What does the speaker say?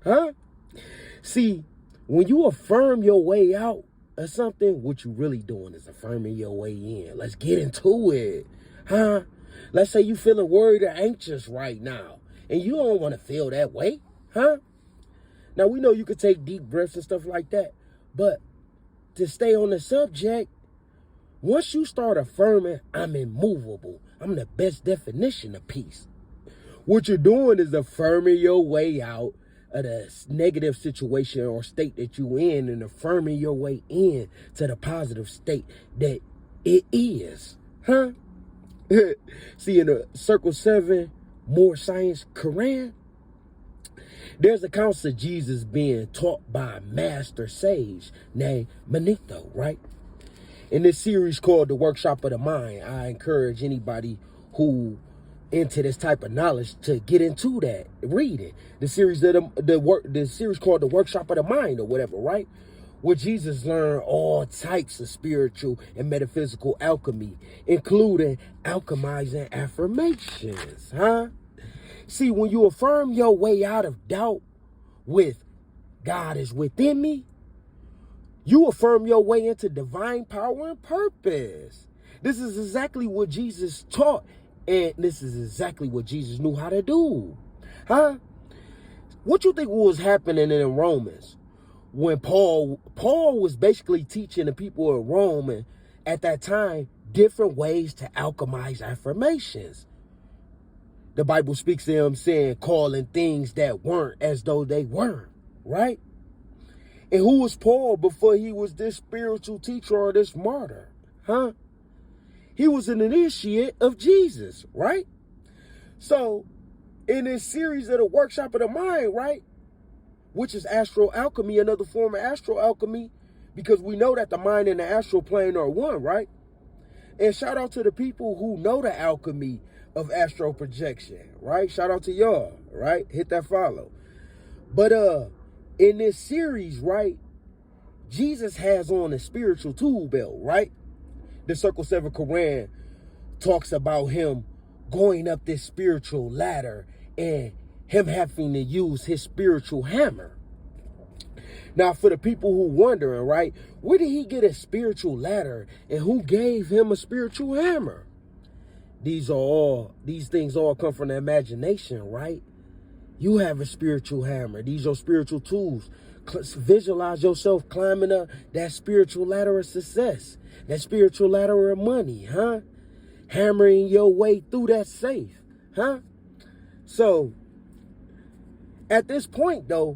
Huh? See, when you affirm your way out of something, what you really doing is affirming your way in. Let's get into it. Huh? Let's say you feeling worried or anxious right now, and you don't want to feel that way. Huh? Now, we know you could take deep breaths and stuff like that, but to stay on the subject, once you start affirming, I'm immovable, I'm the best definition of peace, what you're doing is affirming your way out of the negative situation or state that you're in and affirming your way in to the positive state that it is. Huh? See, in the Circle 7 More Science Quran, there's accounts of Jesus being taught by a master sage named Manito, right? In this series called The Workshop of the Mind, I encourage anybody who into this type of knowledge to get into that. Read it. The series called The Workshop of the Mind or whatever, right? Where Jesus learned all types of spiritual and metaphysical alchemy, including alchemizing affirmations, huh? See, when you affirm your way out of doubt with God is within me, you affirm your way into divine power and purpose. This is exactly what Jesus taught, and this is exactly what Jesus knew how to do. Huh? What you think was happening in Romans when Paul was basically teaching the people of Rome and at that time different ways to alchemize affirmations? The Bible speaks to him saying, calling things that weren't as though they weren't, right? And who was Paul before he was this spiritual teacher or this martyr? Huh? He was an initiate of Jesus, right? So, in this series of the Workshop of the Mind, right, which is astral alchemy, another form of astral alchemy, because we know that the mind and the astral plane are one, right? And shout out to the people who know the alchemy of astral projection, right? Shout out to y'all, right? Hit that follow. But in this series, right, Jesus has on a spiritual tool belt, right? The Circle 7 Quran talks about him going up this spiritual ladder and him having to use his spiritual hammer. Now, for the people who wondering, right, where did he get a spiritual ladder and who gave him a spiritual hammer? These things all come from the imagination, right? You have a spiritual hammer. These are spiritual tools. Visualize yourself climbing up that spiritual ladder of success, that spiritual ladder of money, huh? Hammering your way through that safe, huh? So, at this point, though,